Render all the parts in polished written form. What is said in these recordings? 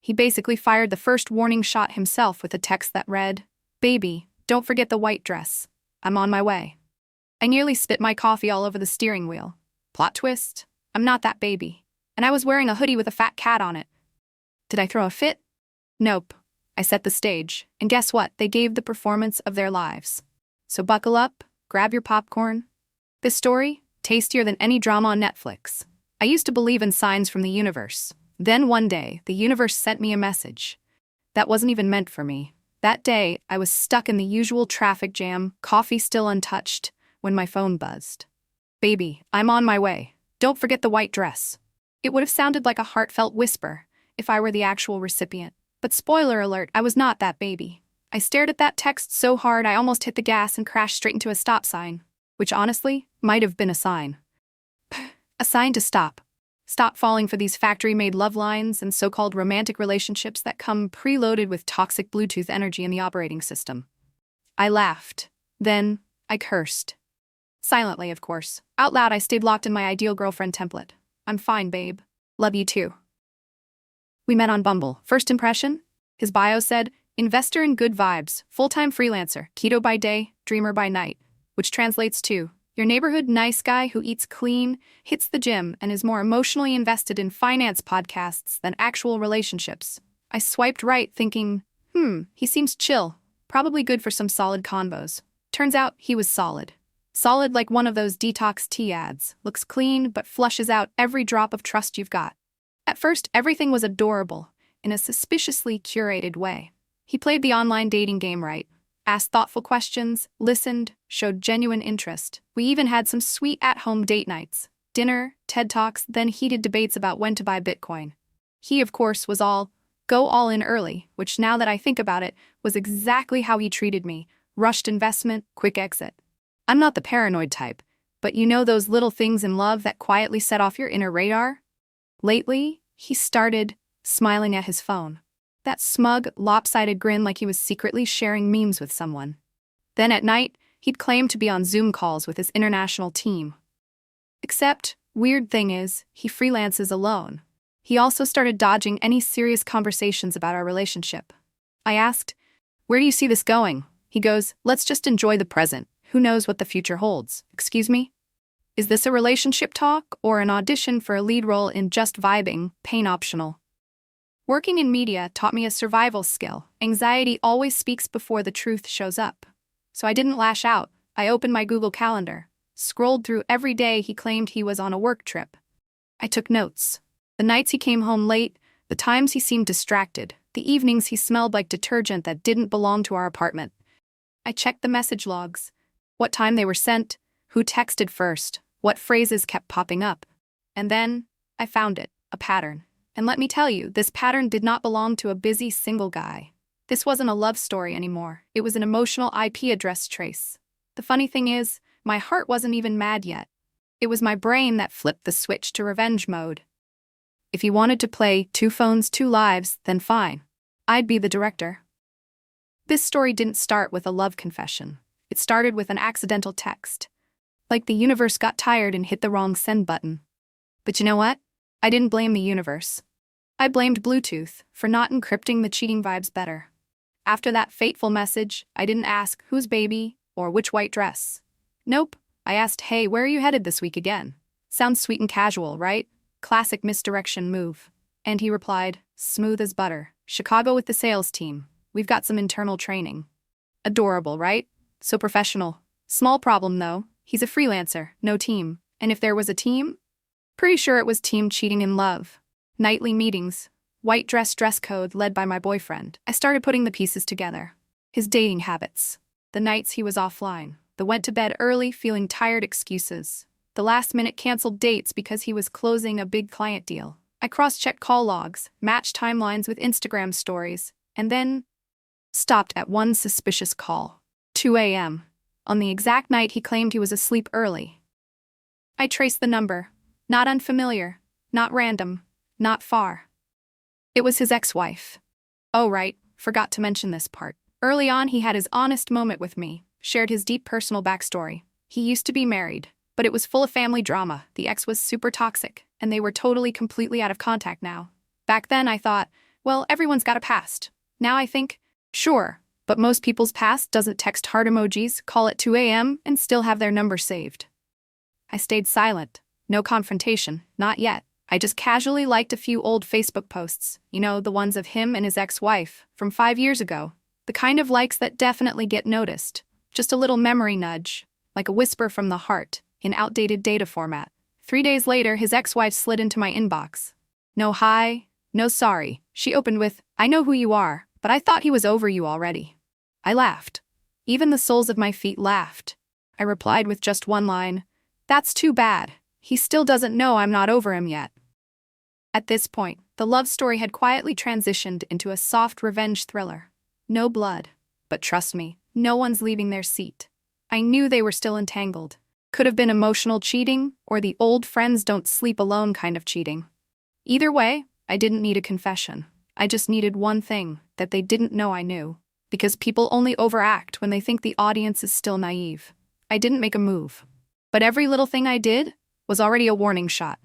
He basically fired the first warning shot himself with a text that read, "Baby, don't forget the white dress. I'm on my way." I nearly spit my coffee all over the steering wheel. Plot twist, I'm not that baby. And I was wearing a hoodie with a fat cat on it. Did I throw a fit? Nope. I set the stage, and guess what? They gave the performance of their lives. So buckle up, grab your popcorn. This story, tastier than any drama on Netflix. I used to believe in signs from the universe. Then one day, the universe sent me a message. That wasn't even meant for me. That day, I was stuck in the usual traffic jam, coffee still untouched, when my phone buzzed. "Baby, I'm on my way. Don't forget the white dress." It would have sounded like a heartfelt whisper if I were the actual recipient. But spoiler alert, I was not that baby. I stared at that text so hard I almost hit the gas and crashed straight into a stop sign, which honestly might have been a sign. A sign to stop. Stop falling for these factory-made love lines and so-called romantic relationships that come preloaded with toxic Bluetooth energy in the operating system. I laughed. Then, I cursed. Silently, of course. Out loud, I stayed locked in my ideal girlfriend template. "I'm fine, babe. Love you too." We met on Bumble. First impression? His bio said, investor in good vibes, full-time freelancer, keto by day, dreamer by night, which translates to, your neighborhood nice guy who eats clean, hits the gym, and is more emotionally invested in finance podcasts than actual relationships. I swiped right thinking, he seems chill, probably good for some solid convos. Turns out he was solid. Solid like one of those detox tea ads, looks clean but flushes out every drop of trust you've got. At first, everything was adorable, in a suspiciously curated way. He played the online dating game right, asked thoughtful questions, listened, showed genuine interest. We even had some sweet at-home date nights, dinner, TED Talks, then heated debates about when to buy Bitcoin. He, of course, was go all in early, which now that I think about it, was exactly how he treated me. Rushed investment, quick exit. I'm not the paranoid type, but you know those little things in love that quietly set off your inner radar? Lately, he started smiling at his phone. That smug, lopsided grin like he was secretly sharing memes with someone. Then at night, he'd claim to be on Zoom calls with his international team. Except, weird thing is, he freelances alone. He also started dodging any serious conversations about our relationship. I asked, "Where do you see this going?" He goes, "Let's just enjoy the present. Who knows what the future holds?" Excuse me? Is this a relationship talk or an audition for a lead role in Just Vibing, pain optional? Working in media taught me a survival skill. Anxiety always speaks before the truth shows up. So I didn't lash out. I opened my Google Calendar, scrolled through every day he claimed he was on a work trip. I took notes. The nights he came home late, the times he seemed distracted, the evenings he smelled like detergent that didn't belong to our apartment. I checked the message logs. What time they were sent, who texted first, what phrases kept popping up. And then, I found it, a pattern. And let me tell you, this pattern did not belong to a busy single guy. This wasn't a love story anymore. It was an emotional IP address trace. The funny thing is, my heart wasn't even mad yet. It was my brain that flipped the switch to revenge mode. If he wanted to play Two Phones, Two Lives, then fine. I'd be the director. This story didn't start with a love confession. It started with an accidental text. Like the universe got tired and hit the wrong send button. But you know what? I didn't blame the universe. I blamed Bluetooth for not encrypting the cheating vibes better. After that fateful message, I didn't ask whose baby or which white dress. Nope, I asked, "Hey, where are you headed this week again?" Sounds sweet and casual, right? Classic misdirection move. And he replied, smooth as butter, "Chicago with the sales team. We've got some internal training." Adorable, right? So professional. Small problem though, he's a freelancer, no team. And if there was a team? Pretty sure it was team cheating in love. Nightly meetings, white dress code led by my boyfriend. I started putting the pieces together. His dating habits. The nights he was offline. The went to bed early feeling tired excuses. The last minute canceled dates because he was closing a big client deal. I cross-checked call logs, matched timelines with Instagram stories, and then stopped at one suspicious call. 2 a.m. on the exact night he claimed he was asleep early. I traced the number. Not unfamiliar, not random, not far. It was his ex-wife. Oh right, forgot to mention this part. Early on he had his honest moment with me, shared his deep personal backstory. He used to be married, but it was full of family drama. The ex was super toxic, and they were completely out of contact now. Back then I thought, Well, everyone's got a past. Now I think, sure, but most people's past doesn't text heart emojis, call at 2 a.m., and still have their number saved. I stayed silent. No confrontation, not yet. I just casually liked a few old Facebook posts, the ones of him and his ex-wife, from 5 years ago. The kind of likes that definitely get noticed. Just a little memory nudge, like a whisper from the heart, in outdated data format. 3 days later, his ex-wife slid into my inbox. No hi, no sorry. She opened with, I know who you are, but I thought he was over you already. I laughed. Even the soles of my feet laughed. I replied with just one line, that's too bad. He still doesn't know I'm not over him yet. At this point, the love story had quietly transitioned into a soft revenge thriller. No blood. But trust me, no one's leaving their seat. I knew they were still entangled. Could have been emotional cheating, or the old friends don't sleep alone kind of cheating. Either way, I didn't need a confession. I just needed one thing, that they didn't know I knew. Because people only overact when they think the audience is still naive. I didn't make a move. But every little thing I did was already a warning shot.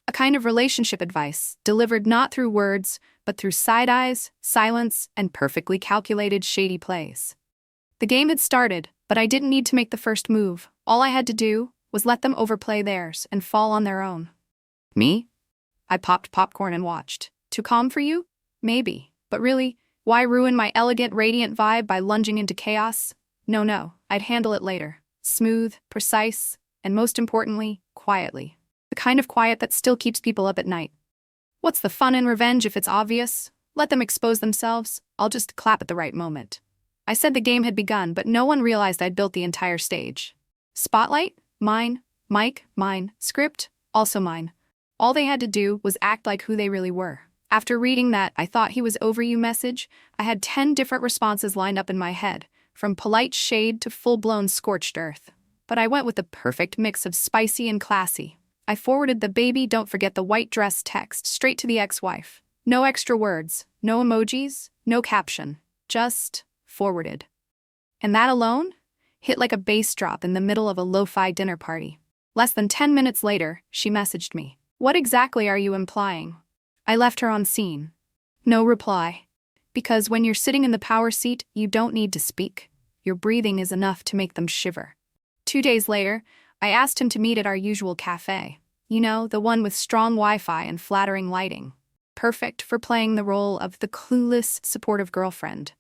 A kind of relationship advice, delivered not through words, but through side eyes, silence, and perfectly calculated shady plays. The game had started, but I didn't need to make the first move. All I had to do was let them overplay theirs and fall on their own. Me? I popped popcorn and watched. Too calm for you? Maybe. But really, why ruin my elegant, radiant vibe by lunging into chaos? No, I'd handle it later. Smooth, precise, and most importantly, quietly. The kind of quiet that still keeps people up at night. What's the fun in revenge if it's obvious? Let them expose themselves. I'll just clap at the right moment. I said the game had begun, but no one realized I'd built the entire stage. Spotlight? Mine. Mic? Mine. Script? Also mine. All they had to do was act like who they really were. After reading that I thought he was over you message, I had 10 different responses lined up in my head, from polite shade to full-blown scorched earth. But I went with the perfect mix of spicy and classy. I forwarded the baby don't forget the white dress text straight to the ex-wife. No extra words, no emojis, no caption. Just forwarded. And that alone hit like a bass drop in the middle of a lo-fi dinner party. Less than 10 minutes later, she messaged me. What exactly are you implying? I left her on scene. No reply. Because when you're sitting in the power seat, you don't need to speak. Your breathing is enough to make them shiver. 2 days later, I asked him to meet at our usual cafe. The one with strong Wi-Fi and flattering lighting. Perfect for playing the role of the clueless, supportive girlfriend.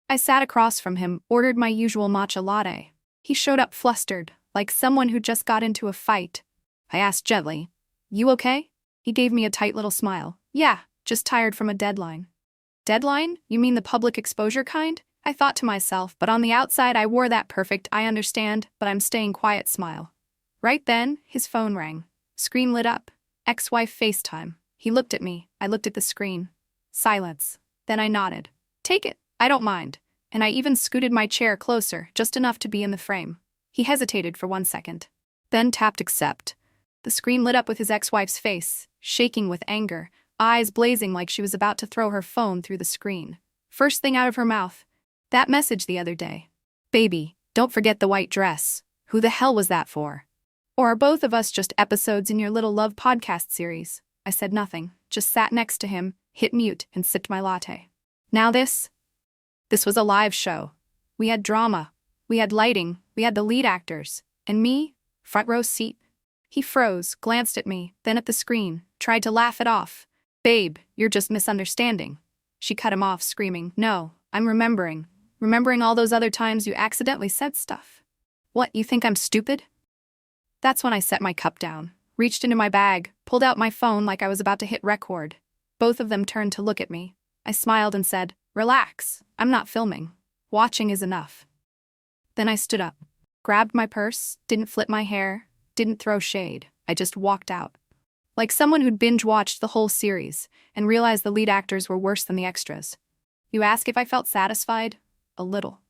I sat across from him, ordered my usual matcha latte. He showed up flustered, like someone who just got into a fight. I asked gently, "You okay?" He gave me a tight little smile. "Yeah, just tired from a deadline." Deadline? You mean the public exposure kind? I thought to myself, but on the outside I wore that perfect "I understand, but I'm staying quiet" smile. Right then, his phone rang. Screen lit up. Ex-wife FaceTime. He looked at me. I looked at the screen. Silence. Then I nodded. "Take it. I don't mind." And I even scooted my chair closer, just enough to be in the frame. He hesitated for 1 second. Then tapped accept. The screen lit up with his ex-wife's face, shaking with anger, eyes blazing like she was about to throw her phone through the screen. First thing out of her mouth, that message the other day. "Baby, don't forget the white dress. Who the hell was that for? Or are both of us just episodes in your little love podcast series?" I said nothing, just sat next to him, hit mute, and sipped my latte. Now this was a live show. We had drama. We had lighting. We had the lead actors. And me, front row seat. He froze, glanced at me, then at the screen, tried to laugh it off. "Babe, you're just misunderstanding." She cut him off, screaming, "No, I'm remembering. Remembering all those other times you accidentally said stuff. What, you think I'm stupid?" That's when I set my cup down, reached into my bag, pulled out my phone like I was about to hit record. Both of them turned to look at me. I smiled and said, "Relax, I'm not filming. Watching is enough." Then I stood up, grabbed my purse, didn't flip my hair, didn't throw shade. I just walked out. Like someone who'd binge-watched the whole series and realized the lead actors were worse than the extras. You ask if I felt satisfied? A little.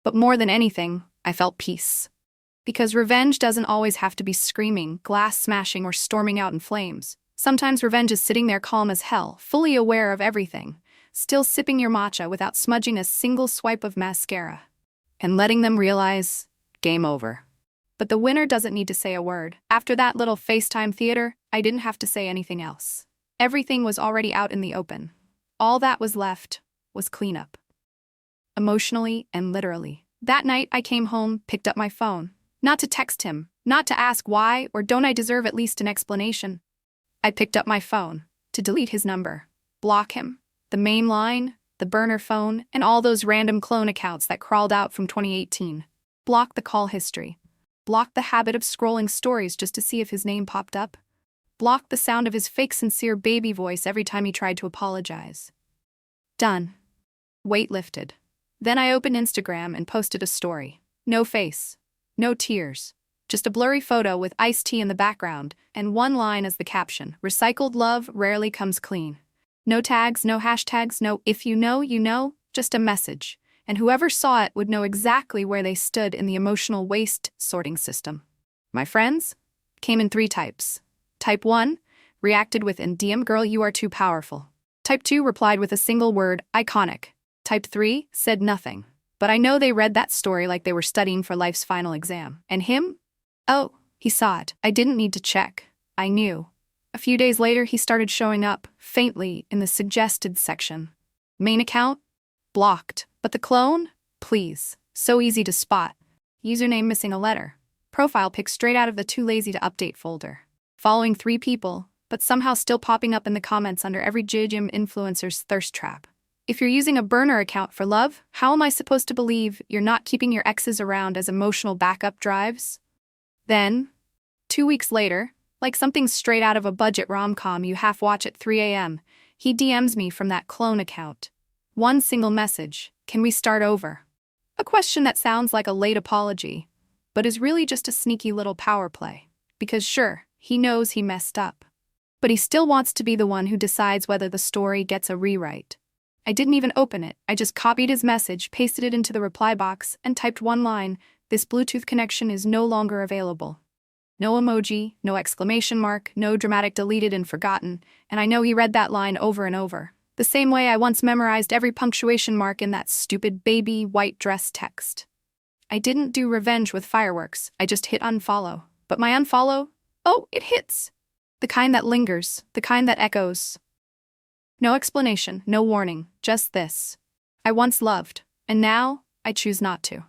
But more than anything, I felt peace. Because revenge doesn't always have to be screaming, glass smashing, or storming out in flames. Sometimes revenge is sitting there calm as hell, fully aware of everything, still sipping your matcha without smudging a single swipe of mascara. And letting them realize, game over. But the winner doesn't need to say a word. After that little FaceTime theater, I didn't have to say anything else. Everything was already out in the open. All that was left was cleanup. Emotionally and literally. That night I came home, picked up my phone. Not to text him, not to ask why or don't I deserve at least an explanation. I picked up my phone to delete his number, block him, the main line, the burner phone, and all those random clone accounts that crawled out from 2018. Block the call history. Block the habit of scrolling stories just to see if his name popped up. Block the sound of his fake sincere baby voice every time he tried to apologize. Done. Weight lifted. Then I opened Instagram and posted a story. No face. No tears. Just a blurry photo with iced tea in the background and one line as the caption. Recycled love rarely comes clean. No tags, no hashtags, no if you know, you know, just a message. And whoever saw it would know exactly where they stood in the emotional waste sorting system. My friends came in 3 types. Type 1 reacted with "DM girl, you are too powerful." Type 2 replied with a single word, "iconic." Type 3 said nothing. But I know they read that story like they were studying for life's final exam. And him? Oh, he saw it. I didn't need to check. I knew. A few days later, he started showing up, faintly, in the suggested section. Main account? Blocked. But the clone? Please. So easy to spot. Username missing a letter. Profile pic straight out of the too lazy to update folder. Following 3 people, but somehow still popping up in the comments under every gym influencer's thirst trap. If you're using a burner account for love, how am I supposed to believe you're not keeping your exes around as emotional backup drives? Then, 2 weeks later, like something straight out of a budget rom-com you half-watch at 3 a.m., he DMs me from that clone account. One single message, "Can we start over?" A question that sounds like a late apology, but is really just a sneaky little power play. Because sure, he knows he messed up. But he still wants to be the one who decides whether the story gets a rewrite. I didn't even open it. I just copied his message, pasted it into the reply box, and typed one line: "This Bluetooth connection is no longer available." No emoji, no exclamation mark, no dramatic deleted and forgotten, and I know he read that line over and over. The same way I once memorized every punctuation mark in that stupid baby white dress text. I didn't do revenge with fireworks, I just hit unfollow. But my unfollow? Oh, it hits! The kind that lingers, the kind that echoes. No explanation, no warning, just this. I once loved, and now I choose not to.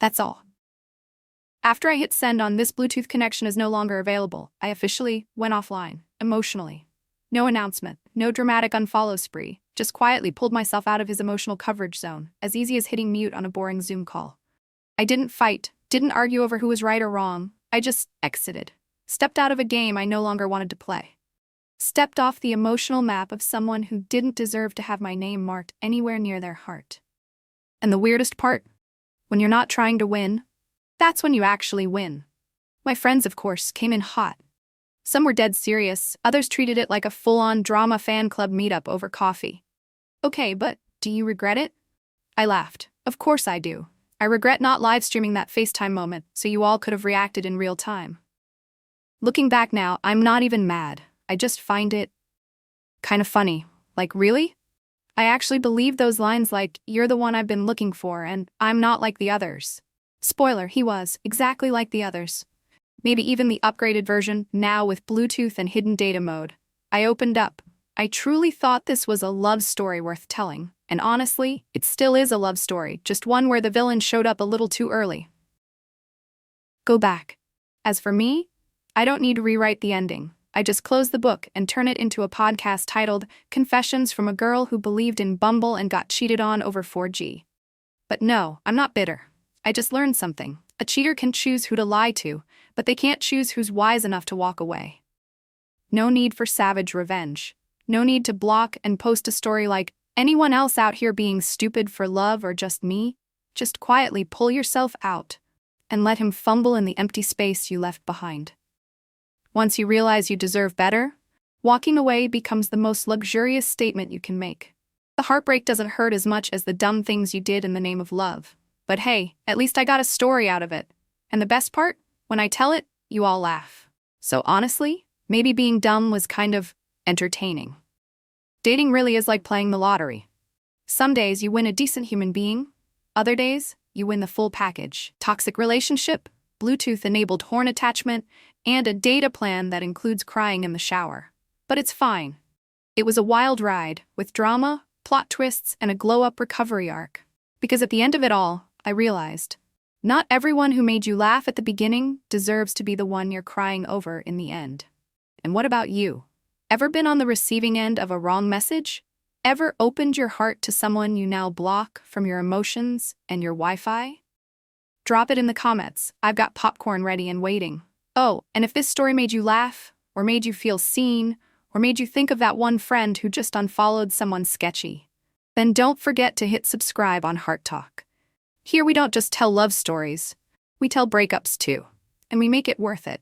That's all. After I hit send on "This Bluetooth connection is no longer available," I officially went offline, emotionally. No announcement, no dramatic unfollow spree, just quietly pulled myself out of his emotional coverage zone, as easy as hitting mute on a boring Zoom call. I didn't fight, didn't argue over who was right or wrong, I just exited. Stepped out of a game I no longer wanted to play. Stepped off the emotional map of someone who didn't deserve to have my name marked anywhere near their heart. And the weirdest part? When you're not trying to win, that's when you actually win. My friends, of course, came in hot. Some were dead serious, others treated it like a full-on drama fan club meetup over coffee. Okay, but do you regret it? I laughed. Of course I do. I regret not live streaming that FaceTime moment so you all could have reacted in real time. Looking back now, I'm not even mad. I just find it kind of funny. Like, really? I actually believe those lines like, "You're the one I've been looking for, and I'm not like the others." Spoiler, he was, exactly like the others. Maybe even the upgraded version, now with Bluetooth and hidden data mode. I opened up. I truly thought this was a love story worth telling. And honestly, it still is a love story, just one where the villain showed up a little too early. Go back. As for me, I don't need to rewrite the ending. I just close the book and turn it into a podcast titled "Confessions from a Girl Who Believed in Bumble and Got Cheated on Over 4G. But no, I'm not bitter. I just learned something. A cheater can choose who to lie to, but they can't choose who's wise enough to walk away. No need for savage revenge. No need to block and post a story like, "Anyone else out here being stupid for love or just me?" Just quietly pull yourself out and let him fumble in the empty space you left behind. Once you realize you deserve better, walking away becomes the most luxurious statement you can make. The heartbreak doesn't hurt as much as the dumb things you did in the name of love. But hey, at least I got a story out of it. And the best part? When I tell it, you all laugh. So honestly, maybe being dumb was kind of entertaining. Dating really is like playing the lottery. Some days you win a decent human being. Other days, you win the full package. Toxic relationship, Bluetooth-enabled horn attachment, and a data plan that includes crying in the shower. But it's fine. It was a wild ride, with drama, plot twists, and a glow-up recovery arc. Because at the end of it all, I realized, not everyone who made you laugh at the beginning deserves to be the one you're crying over in the end. And what about you? Ever been on the receiving end of a wrong message? Ever opened your heart to someone you now block from your emotions and your Wi-Fi? Drop it in the comments. I've got popcorn ready and waiting. Oh, and if this story made you laugh, or made you feel seen, or made you think of that one friend who just unfollowed someone sketchy, then don't forget to hit subscribe on Heart Talk. Here we don't just tell love stories, we tell breakups too, and we make it worth it.